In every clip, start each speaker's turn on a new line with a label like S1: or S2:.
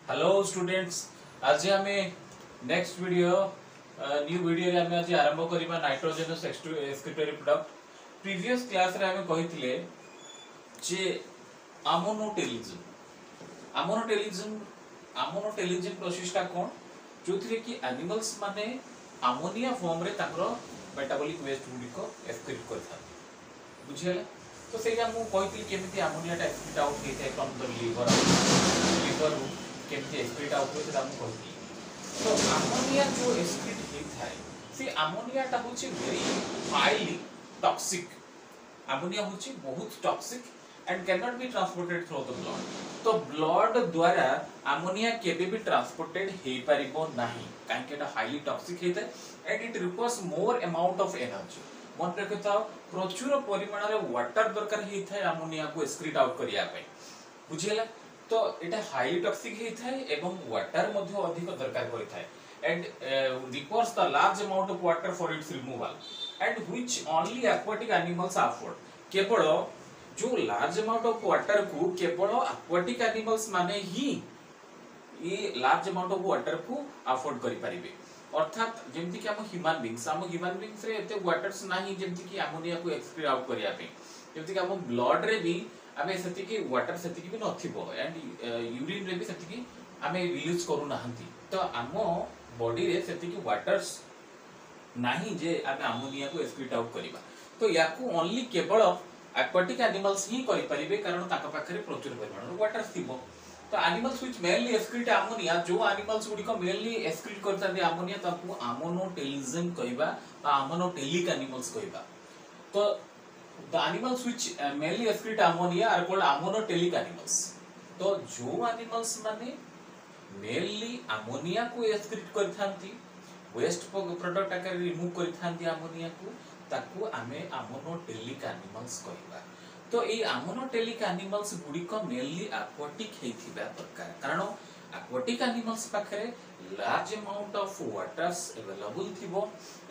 S1: Hello students, आज हमें next video new video रे हमें आज आरंभ करिबा nitrogenous excretory product. Previous class रे हमें कहिथिले जे अमोनोटेलिज्म अमोनोटेलिज्म अमोनोटेलिज्म प्रोसेसटा कोन जोथिरे कि एनिमल्स माने अमोनिया फॉर्म रे ताकर मेटाबॉलिक वेस्ट गुडी को एक्सक्रीट करथा बुझियला। तो सेटा मु कहिथिल केमिति अमोनियाटा एक्सक्रीट आउट हेते फ्रॉम द लिवर केमती एक्सक्रीट आउट होते हम कहती। तो अमोनिया जो एक्सक्रीट होता है से अमोनियाटा होची वेरी हाईली टॉक्सिक। अमोनिया होची बहुत toxic and can not be transported through the blood. तो ब्लड द्वारा अमोनिया केबे भी ट्रांसपोर्टेड हे परिबो नाही काहे कि एटा हाईली टॉक्सिक हेता है and it requires more amount of energy. मन रखता प्रचुर परिमाण रे वाटर दरकार हेता है अमोनिया को एक्सक्रीट आउट करिया पे बुझियला। तो एटा हाईली टॉक्सिक हेता है एवं वाटर मध्ये अधिक दरकार करता है and requires the large amount of water for its removal and which only aquatic animals afford. केवल जो लार्ज अमाउंट ऑफ वाटर को केवल एक्वाटिक एनिमल्स माने ही ये लार्ज अमाउंट ऑफ वाटर को अफोर्ड करि परिबे। अर्थात जेमति कि हम ह्यूमन बीइंग्स रे एते वाटर्स नाही जेमति कि अमोनिया को एक्सक्रीट आउट करिया पे जेमति कि हम ब्लड रे भी आमे सेति कि वाटर सेति कि भी नथिबो एंड यूरिन रे भी सेति कि आमे रिलीज करू नाहंती। तो आमो बॉडी रे सेति कि वाटर्स नाही जे आमे अमोनिया को एक्सक्रीट आउट करिबा। तो याकू ओनली केवल एक्वाटिक एनिमल्स ही करि परिबे कारण ताका पाखरे प्रचुर परिमाण वाटर थिबो। तो animals which mainly excrete ammonia जो एनिमल्स गुडी को मेनली एक्सक्रीट करतांती अमोनिया ताकू अमोनोटेलिज्म कहबा बा अमोनोटेलिक एनिमल्स कहबा। तो the animals which mainly excrete ammonia are called ammonotelic animals। तो जो animals माने mainly ammonia को excrete करथांती waste product आकर remove करथांती ammonia को ताकू आमे ammonotelic animals कहबा। तो ए ammonotelic animals गुडी को mainly aquatic हेथिबा प्रकार कारण aquatic animals पाखरे large amount of waters available थिबो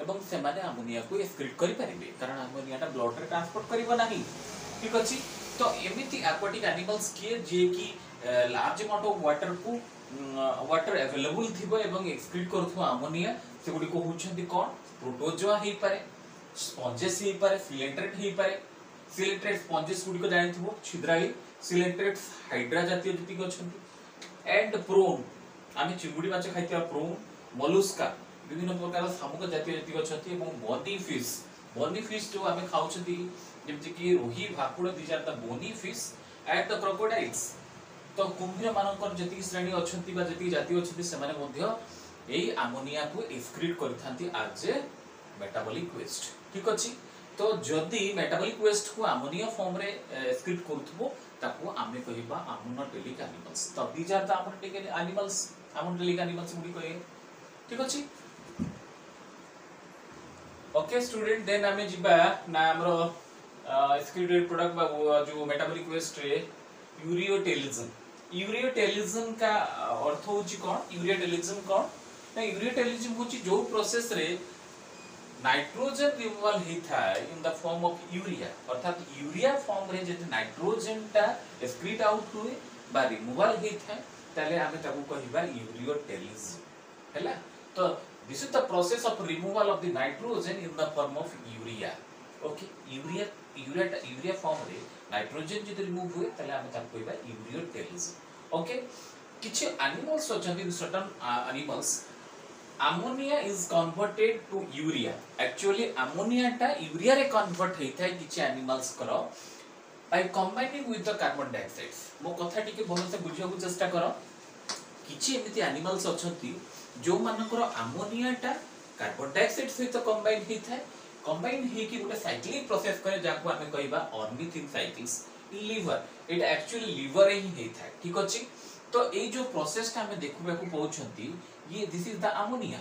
S1: एवं से माने अमोनिया को एक्सक्रीट करि परिबे कारण अमोनियाटा ब्लड रे ट्रांसपोर्ट करिवो नाही। ठीक अछि। तो एमिति एक्वाटिक एनिमल्स के जे कि लार्ज अमाउंट ऑफ वाटर को वाटर अवेलेबल थिबो एवं एक्सक्रीट करथु अमोनिया से गुडी को होछंती कोन प्रोटोजोआ हे पारे स्पॉन्जेस हे पारे सिलेंट्रेट हे पारे। सिलेंट्रेट स्पॉन्जेस गुडी को जानिथिबो छिद्राई सिलेंट्रेट्स हाइड्रा जातीय जति अछंती एंड प्रोन आमे चिंगुडी माछ खाइतिया प्रोन मोलस्का विभिन्न प्रकार शामुक जातीय जति अछंती एवं बोनी फिश जो आमे खाउछंती जेमति कि रोही भाकुड़ these are the bony fish and the crocodiles. तो कुंभीर मानकर जति श्रेणी अछंती बा जति जातीय अछंती से माने मध्य एई अमोनिया को एक्सक्रीट करथांती एज ए मेटाबॉलिक वेस्ट। ठीक अछि। तो जदि मेटाबॉलिक वेस्ट को अमोनिया फॉर्म रे एक्सक्रीट करथबो ताको आमे कहिबा अमोनोटेलिक एनिमल्स। तो these are the ammonotelic animals गुडी कहे। ठीक अछि। ओके स्टूडेंट, देन आमे जिबा ना हमरो एक्सक्रीटेड प्रोडक्ट बा जो मेटाबॉलिक वेस्ट रे यूरियोटेलिज्म का अर्थ होची कोन यूरियोटेलिज्म कोन ना यूरियोटेलिज्म होची जो प्रोसेस रे नाइट्रोजन रिमूवल हेता इन द फॉर्म ऑफ यूरिया। अर्थात यूरिया फॉर्म रे जति नाइट्रोजन ता एक्सक्रीट आउट हुए बा रिमूवल हेता ताले आमे ताकू कहिबा यूरियोटेलिज्म हैला। तो this is the process of removal of the nitrogen in the form of urea। okay, urea form रे नाइट्रोजन जति रिमूव हुए ताले आमे ताकू कहिबा यूरियोटेलिज्म। ओके, किछि एनिमल्स अछंती certain animals ammonia is converted to urea। actually ammonia टा यूरिया रे कन्वर्ट हेता है किछि एनिमल्स करो by combining with the carbon dioxide। मो कथा टिके भलो से बुझिया को चेष्टा करो। किछि एमिति एनिमल्स अछंती जो मानकर अमोनिया टा कार्बन डाइऑक्साइड सहित कंबाइन हेता है कंबाइन हे कि गोटे साइक्लिक प्रोसेस करे जाको हमें कहबा ऑर्निथिन साइकिल्स लिवर। एटा एक्चुअली लिवर ही हेता है। ठीक अछि। तो ए जो प्रोसेस टा हमें देखबा को पहुचंती ये दिस इज द अमोनिया।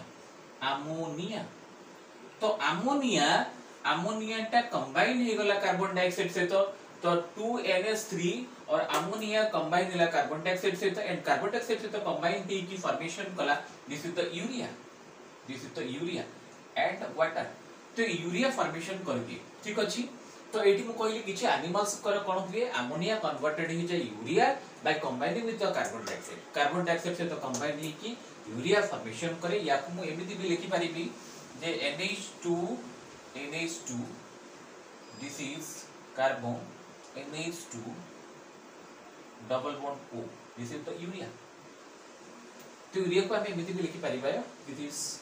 S1: तो अमोनिया टा कंबाइन हे गला कार्बन डाइऑक्साइड से तो 2NH3 और अमोनिया कंबाइन होला कार्बन डाइऑक्साइड से तो एंड कार्बन डाइऑक्साइड से तो कंबाइन हे की फॉर्मेशन कला this is the urea and water. तो यूरिया फॉर्मेशन कर दिए। ठीक अछि। तो एठी मु कहली किछि एनिमल्स कर कोन हुए अमोनिया कन्वर्टेड हो जाय urea by combining with the carbon dioxide से तो कंबाइन ही की यूरिया फॉर्मेशन करे। या को मु एमिति भी लिखि परिबी जे NH2 this is carbon NH2 double bond O this is the urea. तो यूरिया को हम एमिति भी लिखि परिबा दिस इज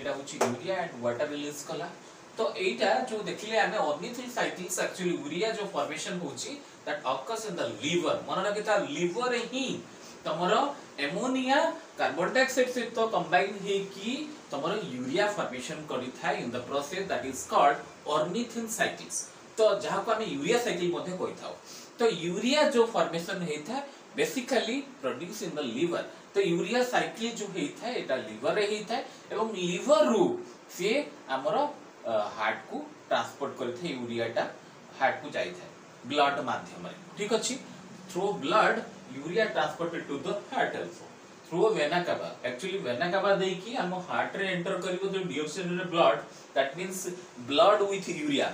S1: एटा होची यूरिया एंड वाटर रिलीज कला। तो एटा जो देखले हमें ऑर्निथिल साइक्लिक्स एक्चुअली यूरिया जो फॉर्मेशन होची that occurs in the liver. मन रखिता लिवर ही तमरो एमोनिया कार्बन डाइऑक्साइड से तो कंबाइन हे कि तमरो यूरिया फॉर्मेशन करि थाय in the process that is called ornithine cyclics. तो जहा को हमें यूरिया साइकिल मध्ये कोइ थाउ। तो यूरिया जो फॉर्मेशन हे था basically produce in the liver. तो यूरिया साइकिल जो हे था एटा लिवर रे हे था एवं लिवर रु से हमरो हार्ट को ट्रांसपोर्ट करथे यूरियाटा हार्ट को जाई थाए ब्लड माध्यम रे। ठीक अछि through blood urea transported to the heart also through vena cava. Actually vena cava देई कि हम हार्ट रे एंटर करिवो जो deoxygen blood that means blood with urea.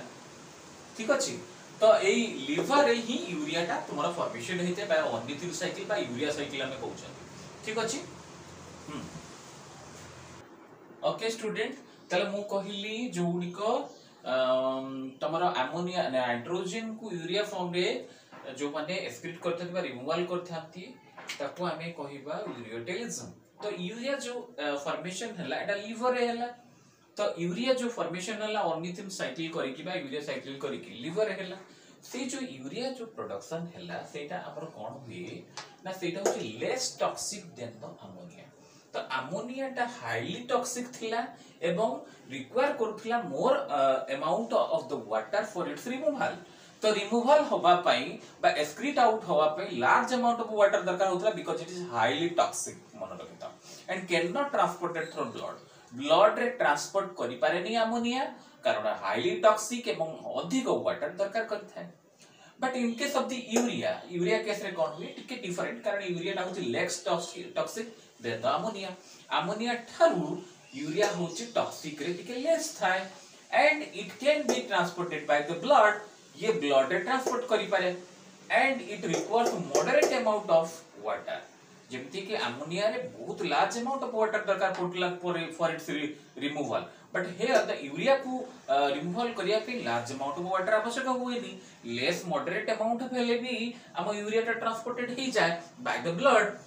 S1: ठीक अछि तो एई लिवर रे ही यूरियाटा तुम्हारा फॉर्मेशन हेते बाय ऑर्निथिल साइकिल बा यूरिया साइकिल हमें कहउछन। ठीक अछि ओके स्टूडेंट तले मु कहिली जोडी को तमरो अमोनिया नाइट्रोजन को यूरिया फॉर्म रे जो माने एक्सक्रीट करथि बा रिमूवल करथांती ताको हमें कहिबा यूरियोटेलिज्म। तो यूरिया जो फॉर्मेशन हला एटा लिवर रे हला। तो यूरिया जो फॉर्मेशन हला ऑर्निथिल साइकिल करी कि बा यूरिया साइकिल करी कि लिवर रे हला। से जो यूरिया जो प्रोडक्शन हला सेटा हमर कोन हुए ना सेटा होची less toxic than the ammonia. तो अमोनिया टा हाईली टॉक्सिक थिला एवं रिक्वायर करथिला more amount of the water for its removal. तो रिमूवल होबा पई बा एक्सक्रीट आउट होबा पई लार्ज अमाउंट ऑफ वाटर दरकार होतला because it is highly toxic मन रखता and can not transported through blood रे ट्रांसपोर्ट करि पारेनी अमोनिया कारण हाईली टॉक्सिक एवं अधिक वाटर दरकार करथाय। But in case of the urea case रे कोन हुई टिके डिफरेंट कारण यूरिया टा होची less toxic than the ammonia थारु यूरिया होची टॉक्सिक रे टिके लेस थाय and it can be transported by the blood. ये ब्लड रे ट्रांसपोर्ट करि पारे and it requires moderate amount of water. जेमति कि अमोनिया रे बहुत लार्ज अमाउंट ऑफ वाटर दरकार पड़ला for its removal. But here the urea को रिमूवल करिया पे लार्ज अमाउंट ऑफ वाटर आवश्यक हुएनी लेस मॉडरेट अमाउंट भेले भी हम यूरिया टा ट्रांसपोर्टेड ही जाए by the blood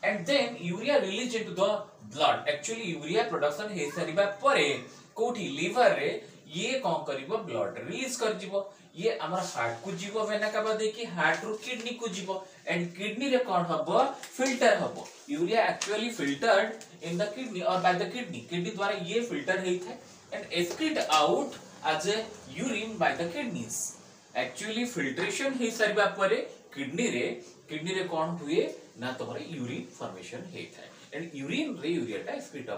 S1: and then urea release into the blood. Actually urea production हे सरीबा परे कोठी लिवर रे ये कोन करिवो ब्लड रिलीज कर जिवो। ये हमर हार्ट को जीवो वेना काबा देखि हार्ट रो किडनी को जीवो एंड किडनी रे कोन हबो फिल्टर हबो। Urea actually filtered in the kidney or by the kidney द्वारा ये फिल्टर हेइ थाए and excrete out as a urine by the kidneys. Actually filtration हे सरबा परे किडनी रे कोन हुए ना तोरे यूरिन फॉर्मेशन हेइ थाए एंड यूरिन रे यूरिया टा एक्सक्रीट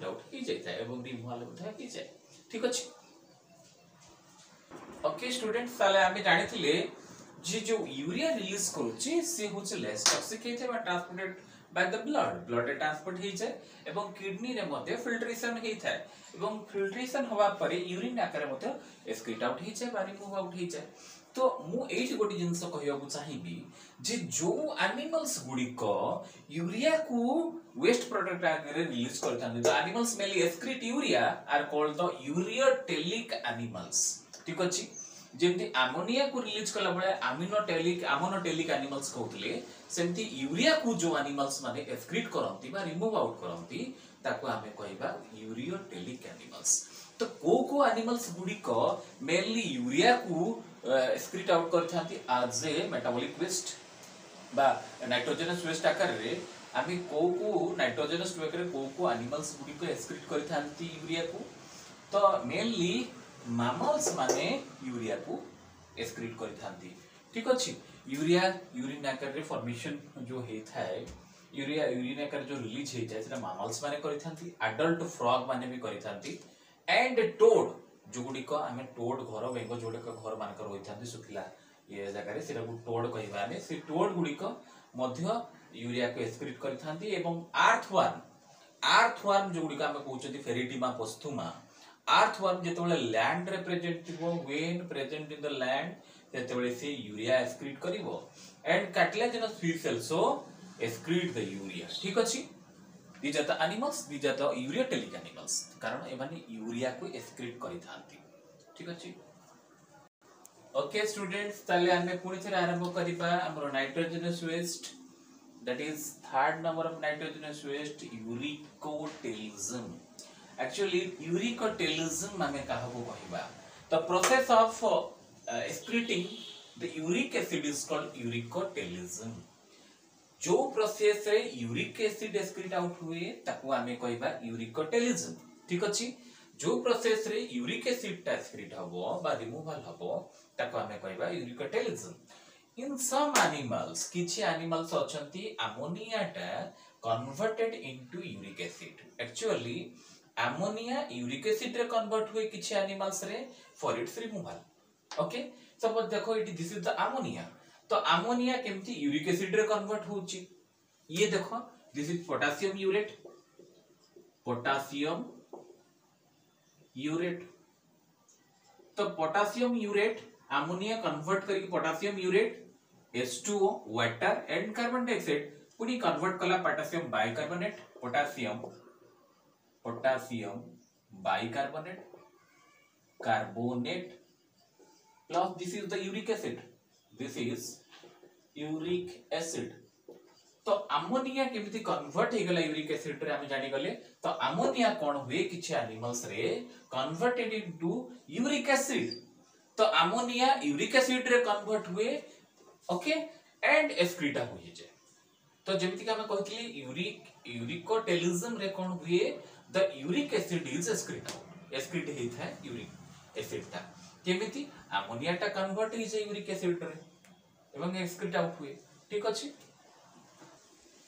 S1: आउट ही जाय थाए एवं रिमूवल होता ही जाय। ठीक अछि ओके स्टूडेंट साले आमे जानिथिले जे जो यूरिया रिलीज करूची से होचे लेस टॉक्सिक हेते बा ट्रांसपोर्टेड बाय द ब्लड रे ट्रांसपोर्ट हे जाय एवं किडनी रे मध्ये फिल्ट्रेशन हे थाए एवं फिल्ट्रेशन होबा परे यूरिन आकार मध्ये एक्सक्रीट आउट हे जाय बा रिमूव आउट हे जाय। तो मु एठी गोटी जिंस कहियाबु चाहिबी जे जो एनिमल्स गुडी को यूरिया को वेस्ट प्रोडक्ट आगे रिलीज करथान the animals mainly excrete urea are called the ureotelic animals. ठीक अछि जेमति अमोनिया को रिलीज कला बळे अमोनोटेलिक एनिमल्स कहउतले सेमति यूरिया को जो एनिमल्स माने एक्सक्रीट करंती बा रिमूव आउट करंती ताको हमें कहबा यूरियोटेलिक एनिमल्स। तो को एनिमल्स गुडी को मेनली यूरिया को एक्सक्रीट आउट करथांती एज ए मेटाबॉलिक वेस्ट बा नाइट्रोजनस वेस्ट आकार रे आमी को नाइट्रोजनस वेस्ट रे को एनिमल्स गुडी को एक्सक्रीट करथांती यूरिया को। तो मेनली मैमल्स माने यूरिया को एक्सक्रीट करथांती। ठीक अछि यूरिया यूरिन आकार रे फॉर्मेशन जो हे थाए यूरिन आकार जो रिलीज हे जाय सेटा मैमल्स माने करथांती एडल्ट फ्रॉग माने भी करथांती एंड टोड जो गुडी को हमें टोड घर बेंग जोडे को घर मान कर होइथांती सुखिला ये जगह रे सेटा को टोड कहबाने से टोड गुडी को मध्य यूरिया को एक्सक्रीट करथांती एवं अर्थवर्म जो गुडी को हमें कहउछथि फेरिटिमा पोस्थुमा अर्थवर्म जेतोले लैंड रे प्रेजेंट थिबो when present in the land सेतेबेले से यूरिया एक्सक्रीट करिवो and cartilaginous fish also excrete the urea ठीक अछि these are the animals these are the ureotelic animals कारण एमाने यूरिया को एक्सक्रीट करि थांती ठीक अछि ओके स्टूडेंट्स ताले हमें पुणी थरे आरंभ करिबा हमर nitrogenous waste that is third number of nitrogenous waste uricotelism actually uricotelism माने काहबो कहिबा the process of excreting the uric acid is called uricotelism जो प्रोसेस रे यूरिक एसिड एक्सक्रीट आउट हुए ताको हमें कहिबा यूरिकोटेलिज्म ठीक अछि जो प्रोसेस रे यूरिक एसिड टा एक्सक्रीट हबो बा रिमूवल हबो ताको हमें कहिबा यूरिकोटेलिज्म in some animals किछि animals अछंती ammonia टा converted into uric acid actually ammonia uric acid रे convert हुए किछि animals रे for its removal okay suppose देखो it this is the ammonia तो ammonia केमती uric acid रे convert होची ये देखो this is potassium urate तो potassium urate ammonia convert करके potassium urate H2O water and carbon dioxide पुनी convert कला potassium bicarbonate potassium bicarbonate carbonate plus this is the uric acid तो अमोनिया केमिति कन्वर्ट हे गला यूरिक एसिड रे हम जानि गले तो अमोनिया कोन हुए किछि एनिमल्स रे कन्वर्टेड इनटू यूरिक एसिड तो अमोनिया यूरिक एसिड रे कन्वर्ट हुए ओके एंड एक्सक्रीटा होई जे तो जेमति कि हम कहथिली यूरिकोटेलिज्म रे कोन हुए the uric acid is excrete हे था यूरिक एसिड ता केमिति अमोनिया ता कन्वर्ट हे जे यूरिक एसिड रे एवं एक्सक्रीट आउट हुए ठीक अछि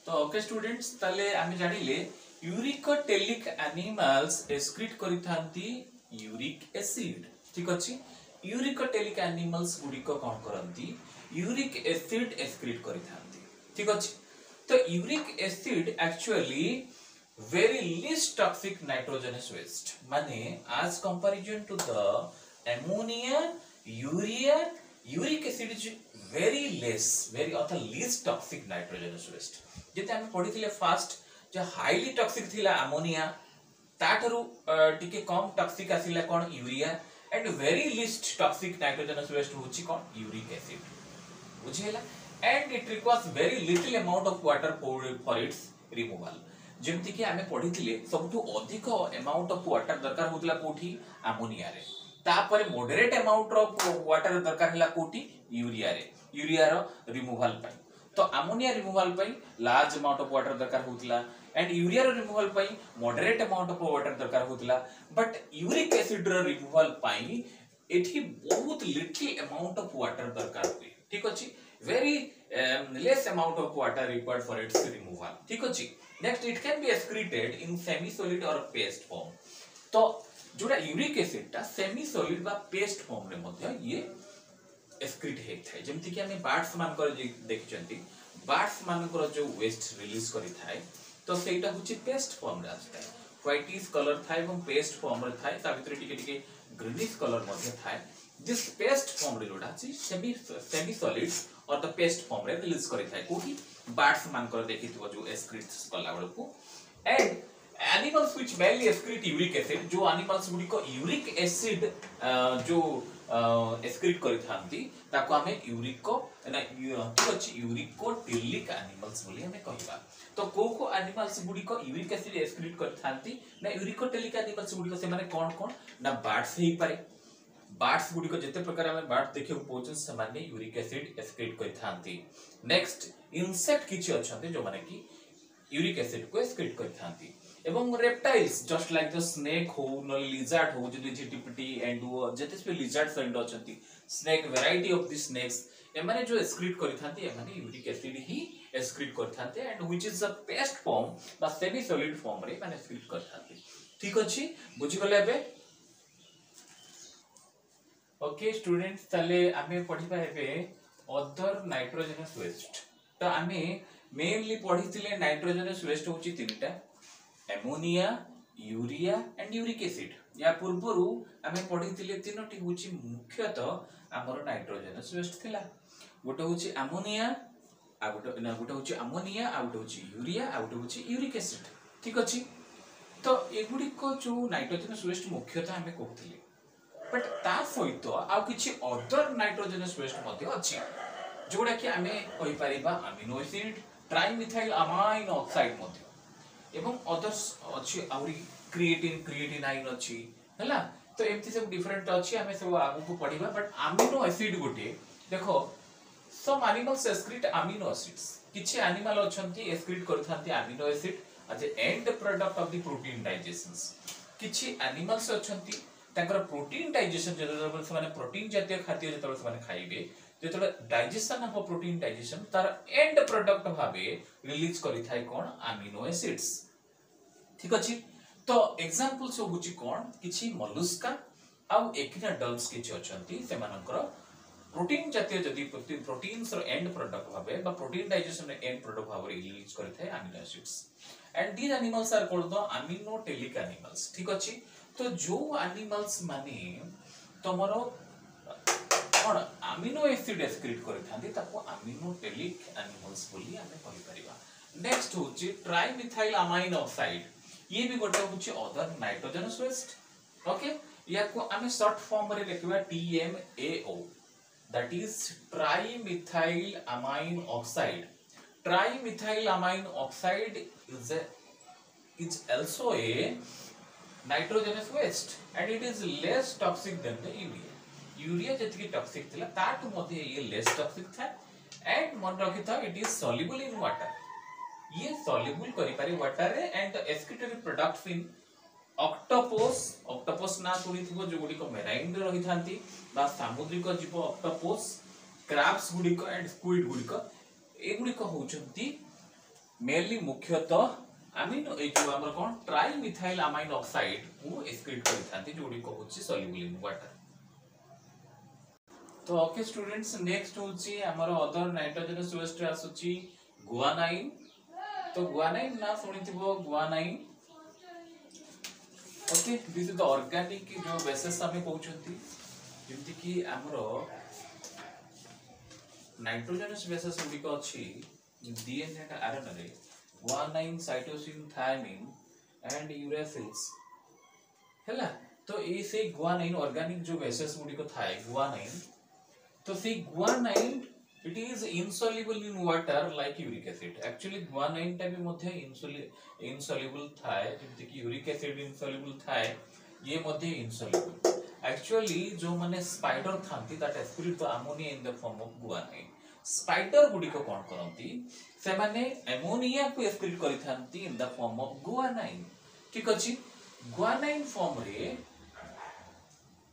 S1: तो ओके स्टूडेंट्स ताले हम जानिले यूरिकोटेलिक एनिमल्स एक्सक्रीट करिथांती यूरिक एसिड ठीक अछि यूरिकोटेलिक एनिमल्स गुडी को कोन करंती यूरिक एसिड एक्सक्रीट करिथांती ठीक अछि तो uric acid actually very least toxic nitrogenous waste माने as comparison to the ammonia urea uric acid is very least toxic nitrogenous waste जेते हम पढिथिले फास्ट जे हाईली टॉक्सिक थिला अमोनिया ताठरू टिके कम टॉक्सिक आसिला कोन urea and very least toxic nitrogenous waste होची कोन यूरिक एसिड बुझेला and it requires very little amount of water for its removal जेमति कि हमें पढिथिले सबटु अधिक अमाउंट ऑफ वाटर दरकार होतला कोठी अमोनिया रे तापर मॉडरेट अमाउंट ऑफ वाटर दरकार हला कोठी यूरिया रो रिमूवल पई तो अमोनिया रिमूवल पई लार्ज अमाउंट ऑफ वाटर दरकार होतला एंड यूरिया रो रिमूवल पई मॉडरेट अमाउंट ऑफ वाटर दरकार होतला बट यूरिक एसिड रो रिमूवल पई एठी बहुत लिटिल अमाउंट ऑफ वाटर दरकार हुए ठीक अछि very less amount of water required for its removal ठीक अछि next it can be excreted in semi solid और पेस्ट फॉर्म तो जोड़ा यूरिक एसिड ता सेमी सॉलिड बा पेस्ट फॉर्म रे मध्ये ये एक्सक्रीट हे थाए जेमति कि हमें बार्ड्स मान कर देखचंती बार्ड्स मान कर जो वेस्ट रिलीज करि थाए तो सेटा हुची पेस्ट फॉर्म रे आस्ता है व्हाइटिश कलर थाए एवं पेस्ट फॉर्म रे थाए ता भितर टिके ग्रीनिश कलर मध्ये थाए दिस पेस्ट फॉर्म रे जोडा छी सेमी सॉलिड और द पेस्ट फॉर्म रे रिलीज करि थाए कोठी बार्ड्स मान कर देखिथिबो जो एक्सक्रीट कला बेलको and animals which mainly excrete uric acid जो एनिमल्स गुडी को यूरिक एसिड जो एक्सक्रीट करिथांती ताको हमें यूरिको ना ठीक अछि यूरिकोटेलिक एनिमल्स बोली हमें कहबा तो को एनिमल्स गुडी को यूरिक एसिड एक्सक्रीट करिथांती ना यूरिकोटेलिक एनिमल्स गुडी को से माने कोन ना बार्ड्स ही पारे बार्ड्स गुडी को जते प्रकार हमें बार्ड देखियो पोचन सामान्य यूरिक एसिड एक्सक्रीट करिथांती नेक्स्ट इंसेक्ट किछि अछंती जो माने कि यूरिक एसिड को एक्सक्रीट करिथांती एवं reptiles just like the snake हो न लिजर्ड हो जदि झिटिपिटी एंड जते स्पे लिजर्ड फ्रेंड अछंती snake variety of the snakes एमाने जो एक्सक्रीट करिथांती एमाने यूरिक एसिड ही एक्सक्रीट करिथांती and which is the paste form बा सेमी सॉलिड फॉर्म रे माने एक्सक्रीट करिथांती ठीक अछि बुझि गले एबे ओके स्टूडेंट्स ताले आमे पढिबा एबे अदर नाइट्रोजनस वेस्ट तो आमे मेनली पढिथिले नाइट्रोजनस वेस्ट होची तीनटा ammonia urea and uric acid या पूर्वरु आमे पढिथिले तीनोटी होची मुख्यतः हमर नाइट्रोजनस वेस्ट थिला गोटे होची अमोनिया आ गोटे होची अमोनिया आ गोटे होची यूरिया आ गोटे होची यूरिक एसिड ठीक अछि तो एगुडी को जो नाइट्रोजनस वेस्ट मुख्यतः हमें कहथिले बट ता सहित आ किछि अदर नाइट्रोजनस वेस्ट मध्ये अछि जोडा कि हमें कहि परिबा amino acid trimethyl amine oxide मध्ये एवं अदर्स अछि आउरी क्रिएटिनाइन अछि हला तो एमती सब डिफरेंट अछि हमें सब आगु को पढिबा बट अमीनो एसिड गोटे देखो some animals excrete amino acids किछि एनिमल अछंती एक्सक्रीट करथांती amino acid as a end product of the protein digestions किछि एनिमल्स अछंती ताकर प्रोटीन डाइजेशन जेतबे से माने प्रोटीन जातीय खाद्य जेतबे से माने खाइबे जेतबे डाइजेशन ऑफ प्रोटीन डाइजेशन तार एंड प्रोडक्ट भाबे रिलीज करि थाई कोन अमीनो एसिड्स ठीक अछि तो एग्जांपल्स होउची कोन किछि मोलस्का आ एकिनाडर्म्स किछि अछंती से मानकर प्रोटीन जातीय जदि प्रोटीन्स रो एंड प्रोडक्ट भाबे बा प्रोटीन डाइजेशन रो एंड प्रोडक्ट भाबे रिलीज करि थाई amino acids and these animals are called the ammonotelic animals ठीक अछि तो जो एनिमल्स माने तमरो कोन अमीनो एसिड एक्सक्रीट करथांती ताको अमीनोटेलिक एनिमल्स बोली हमें कहि परिबा नेक्स्ट होची ट्राइमिथाइल अमाइन ऑक्साइड ये भी गोटे होची अदर नाइट्रोजनस वेस्ट ओके या को हमें शॉर्ट फॉर्म रे लिखबा TMAO that is trimethyl amine oxide trimethyl amine oxide is also a nitrogenous waste and it is less toxic than the urea जति टॉक्सिक थिला ताट मध्ये ये लेस टॉक्सिक था एंड मन रखि था it is soluble in water ये सॉल्युबल करि पारे वाटर रे and the excretory products in octopus ना सुनी थिबो जो गुडी को मेराइन रे रहि थांती बा सामुद्रिक जीव ऑक्टोपस क्रैब्स गुडी को एंड स्क्विड गुडी को ए गुडी को होचंती मेनली मुख्यतः अमीनो ए जो हमर कोन ट्राइमिथाइल अमाइन ऑक्साइड को एक्सक्रीट करि थांती जो गुडी को होची सॉल्युबल इन वाटर तो ओके स्टूडेंट्स नेक्स्ट होची हमर अदर नाइट्रोजनस वेस्ट रे आसुची गुआनाइन तो गुआनाइन ना सुनी थिबो guanine okay this is the organic जो बेसिस हमें कहउछंती जेमति कि हमरो नाइट्रोजनस बेसिस गुडी को अछि डीएनए का आरएनए रे गुआनाइन साइटोसिन थायमिन एंड यूरेसिल्स हैला तो ए से गुआनाइन ऑर्गेनिक जो बेसिस गुडी को थाए गुआनाइन तो से guanine it is insoluble in water like uric acid actually guanine टा भी मध्ये insoluble थाए जेमति कि यूरिक एसिड insoluble थाए ये मध्ये insoluble actually जो माने स्पाइडर थांती that excrete the ammonia in the form of guanine spider गुडी को कोन करंती से माने अमोनिया को एक्सक्रीट करि थांती in the form of guanine ठीक अछि गुआनाइन फॉर्म रे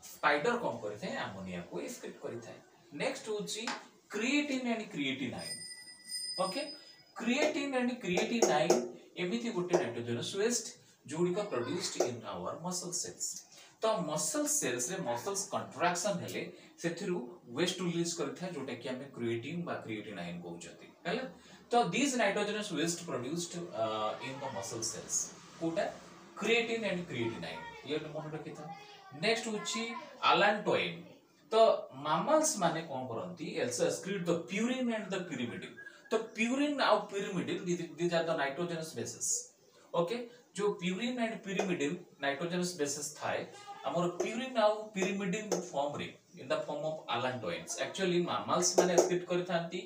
S1: स्पाइडर कोन करि थाए अमोनिया को एक्सक्रीट करि थाए नेक्स्ट होची creatine and creatinine okay creatine and creatinine एमिति गोटे नाइट्रोजनस वेस्ट जोडी का produced in our muscle cells तो मसल सेल्स रे मसल्स कंट्रैक्शन हेले सेथिरु वेस्ट रिलीज करथाय जोटा कि हमें क्रिएटिन बा क्रिएटिनाइन कहउछथि हैला तो this nitrogenous waste produced in the muscle cells कोटा क्रिएटिन एंड क्रिएटिनाइन ये मन रखिथा नेक्स्ट होची अलांटोइन तो मामल्स माने कोन करंती also excrete the purine and the pyrimidine तो प्यूरिन और pyrimidine these are the nitrogenous bases okay जो purine and pyrimidine nitrogenous bases थाए हमर प्यूरिन और pyrimidine फॉर्म रे in the form of allantoins actually mammals माने एक्सक्रीट करथांती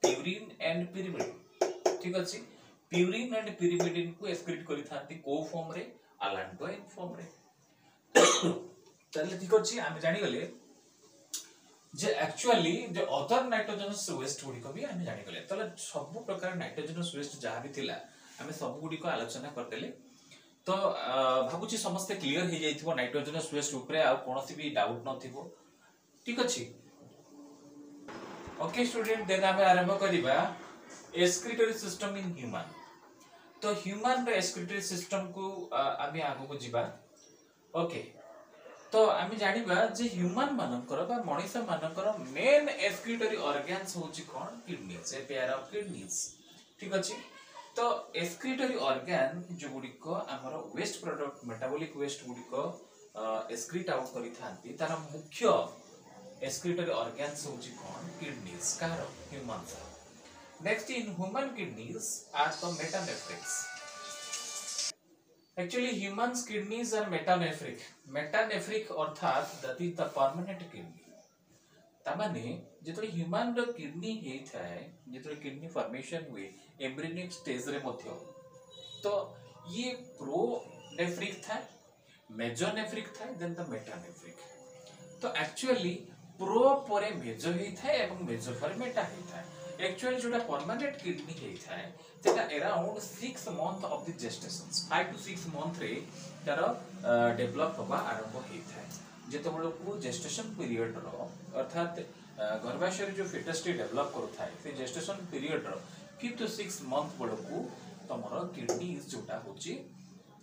S1: purine and pyrimidine ठीक अछि प्यूरिन एंड pyrimidine को एक्सक्रीट करथांती को फॉर्म रे अलांटोइन फॉर्म रे तले ठीक अछि हम जानि गले जे एक्चुअली जो अदर नाइट्रोजनस वेस्ट गुडी को भी हम जानि गले तले सब प्रकार नाइट्रोजनस वेस्ट जहा भी थिला हम सब गुडी को आलोचना करतेले तो भाबुची समस्त क्लियर हो जाइथिबो नाइट्रोजनस वेस्ट ऊपर आ कोनोसी भी डाउट न थिबो ठीक अछि ओके स्टूडेंट देन हम आरंभ करिबा एक्सक्रीटरी सिस्टम इन ह्यूमन तो ह्यूमन रे एक्सक्रीटरी सिस्टम को आमी आगो को जिबा ओके तो आमी जानिबा जे ह्यूमन मानकर बा मनुष्य मानकर मेन एक्सक्रीटरी ऑर्गन्स होची कोन kidneys a pair of kidneys ठीक अछि तो एक्सक्रीटरी ऑर्गन जो गुडी को हमर वेस्ट प्रोडक्ट मेटाबॉलिक वेस्ट गुडी को एक्सक्रीट आउट करि थांती तार मुख्य एक्सक्रीटरी ऑर्गन्स होची कोन किडनीज कार humans next in human kidneys are the metanephros actually humans kidneys are metanephric अर्थात that is the permanent kidney तामाने जेतले ह्यूमन रो किडनी हे थाए जेतले किडनी फॉर्मेशन हुए एम्ब्रियोनिक स्टेज रे मध्य तो ये प्रोनेफ्रिक था मेजोनेफ्रिक था देन द मेटानेफ्रिक तो एक्चुअली प्रो परे मेजो हे थाए एवं मेजो पर मेटा हे थाए एक्चुअली जोटा परमानेंट किडनी हे थाए जेटा around 6 month of the gestations 5 to 6 month रे तार डेवलप होबा आरंभ हे थाए जेतबेले को जेस्टेशन पीरियड रो अर्थात गर्भाशय जो फिटस डेवलप करू थाए से जेस्टेशन पीरियड रो 5 to 6 मंथ बळकू तमरो किडनी जोटा होची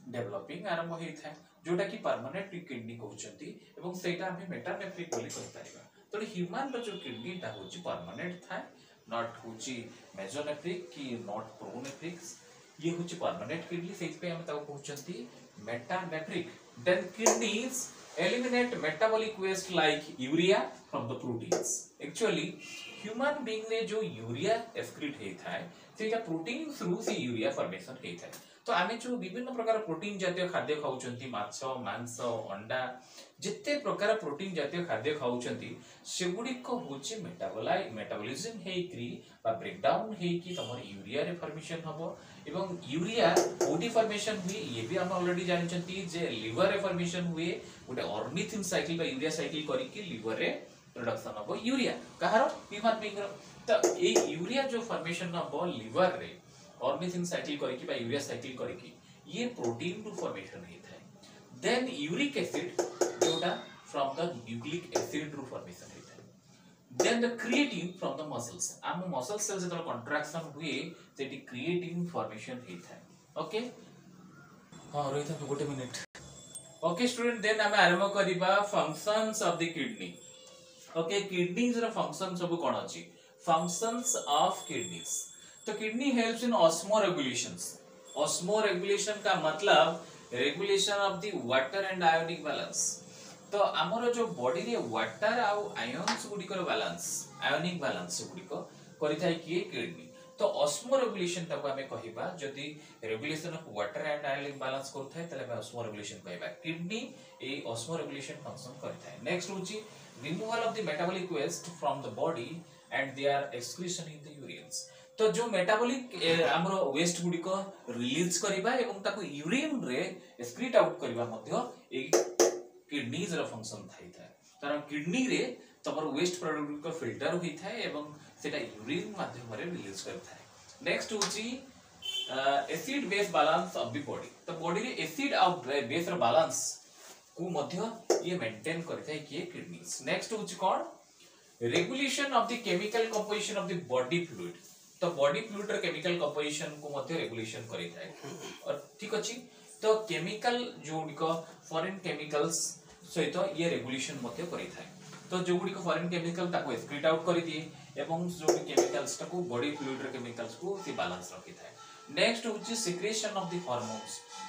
S1: डेवलपिंग आरंभ हे थाए जोटा कि परमानेंट किडनी कहउचंती एवं सेटा हम मेटानेफ्रिक बोली कहि परिबा तो ह्यूमन रो जो किडनी ता होची परमानेंट थाए नॉट होची मेजोनेफ्रिक कि नॉट प्रोनेफ्रिक ये होची परमानेंट किडनी सेज पे हम ताको कहउचंती metanephric then kidneys eliminate metabolic waste like urea from the proteins actually human being ने जो यूरिया एक्सक्रीट हे थाए सेटा प्रोटीन थ्रू से यूरिया फॉर्मेशन हे थाए तो आमे जो विभिन्न प्रकार प्रोटीन जातीय खाद्य खाउचंती माछ मांस अंडा जिते प्रकार प्रोटीन जातीय खाद्य खाउचंती सेगुडी को होची मेटाबॉलिज्म हेकरी बा ब्रेक डाउन हेकी तमर यूरिया रे फॉर्मेशन हबो एवं यूरिया ओडी फॉर्मेशन हुए ये भी हम ऑलरेडी जानचंती जे लिवर रे फॉर्मेशन हुए गोटे ऑर्निथिन साइकिल बा यूरिया साइकिल करी कि लिवर रे प्रोडक्शन हबो यूरिया कहारो ह्यूमन बीइंग रो तो ए यूरिया जो फॉर्मेशन हबो लिवर रे ऑर्निथिन साइकिल करी कि बा यूरिया साइकिल करी कि ये प्रोटीन टू फॉर्मेशन हे थाए देन यूरिक एसिड जोटा फ्रॉम द न्यूक्लिक एसिड रू फॉर्मेशन हे थाए then the creatine from the muscles आम मसल सेल्स जब कंट्रैक्शन हुए सेटी क्रिएटिन फॉर्मेशन हे थाए ओके हां रोहित गोटे मिनिट ओके स्टूडेंट देन हम आरंभ करिबा functions of the kidney okay kidneys रो फंक्शन सब कोन अछि फंक्शंस ऑफ किडनीज तो किडनी हेल्प्स इन ऑस्मोरेगुलेशन का मतलब regulation of the water and ionic balance तो हमरो जो बॉडी रे वाटर आउ आयन्स गुडी को बैलेंस आयोनिक बैलेंस गुडी को करिथाय कि किडनी तो ऑस्मोरेगुलेशन तको हमें कहिबा जदी regulation of water and ionic balance करथाय तले हमें ऑस्मोरेगुलेशन कहिबा किडनी ए ऑस्मोरेगुलेशन फंक्शन करथाय नेक्स्ट होची removal of the metabolic waste from the body and their excretion in the urines तो जो मेटाबॉलिक हमरो वेस्ट गुडी को रिलीज करिबा एवं ताको यूरिन रे एक्सक्रीट आउट करिबा मध्य ए किडनीज रो फंक्शन थाई थाए कारण किडनी रे तमर वेस्ट प्रोडक्ट को फिल्टर होई थाए एवं सेटा यूरिन माध्यम रे रिलीज कर थाए नेक्स्ट होची acid base balance of the body तो बॉडी रे एसिड और बेस रो बैलेंस को मध्य ये मेंटेन करथाय कि किडनीज नेक्स्ट होची कोन regulation of the chemical composition of the body fluid तो बॉडी फ्लूइड रे केमिकल कंपोजिशन को मध्य रेगुलेशन करि थाए और ठीक अछि तो केमिकल जो को फॉरेन केमिकल्स सहित ये रेगुलेशन मध्य करि थाए तो जो गुडी को फॉरेन केमिकल ताको एक्सक्रीट आउट करि दिए एवं जो केमिकल्स ताको बॉडी फ्लूइड रे केमिकल्स को से बैलेंस रखि थाए नेक्स्ट होची secretion of the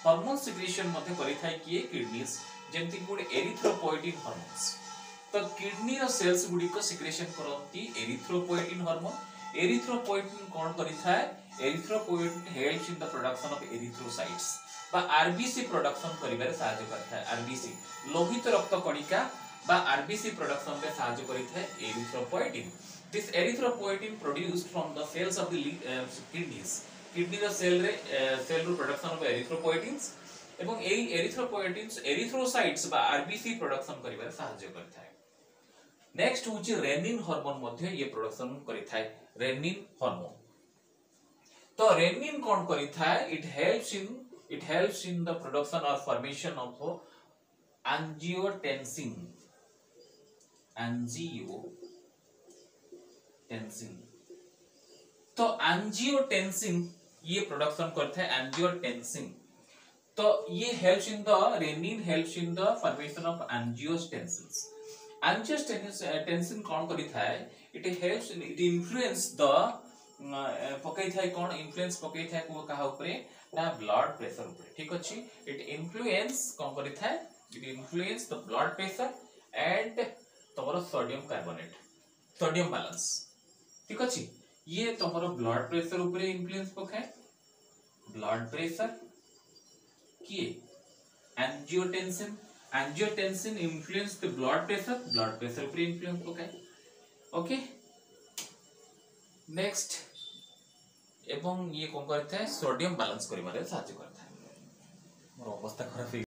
S1: hormone secretion मध्य करि थाए कि किडनीज जेंति गुडी एरिथ्रोपोएटिन हार्मोन्स तो किडनी रो सेल्स गुडी को सिक्रेशन करंती एरिथ्रोपोएटिन हार्मोन एरिथ्रोपोएटिन कोन करि थाए erythropoietin helps in the production of erythrocytes बा आरबीसी प्रोडक्शन करिबारे सहायता करता है आरबीसी लोहित रक्त कणिका बा आरबीसी प्रोडक्शन रे सहायता करिथाय erythropoietin this erythropoietin produced from the cells of the kidney the cell रो प्रोडक्शन ऑफ एरिथ्रोपोएटिन्स एवं एई एरिथ्रोपोएटिन्स एरिथ्रोसाइट्स बा आरबीसी प्रोडक्शन करिबारे सहायता करता है नेक्स्ट होची रेनिन हार्मोन मध्ये ये प्रोडक्शन करिथाय रेनिन हार्मोन तो रेनिन कोन करिथाय it helps in the production or formation of angiotensin तो एंजियोटेंसिन ये प्रोडक्शन करता है एंजियोटेंसिन तो ये helps in the renin helps in the formation of angiotensin कौन करिथा है it helps it influence the पकई थाय कौन इन्फ्लुएंस पकई थाय को कहा ऊपर ना ब्लड प्रेशर ऊपर ठीक अछि इट इन्फ्लुएंस कौन करिथा है it influence the blood pressure and तमरो सोडियम कार्बोनेट सोडियम बैलेंस ठीक अछि ये तमरो ब्लड प्रेशर ऊपर इन्फ्लुएंस पकाए ब्लड प्रेशर किए angiotensin influence the blood pressure ऊपर इन्फ्लुएंस पकाए ओके नेक्स्ट एवं ये कौन करता है सोडियम बैलेंस करिमारे साहाय्य करता है मोर अवस्था खराब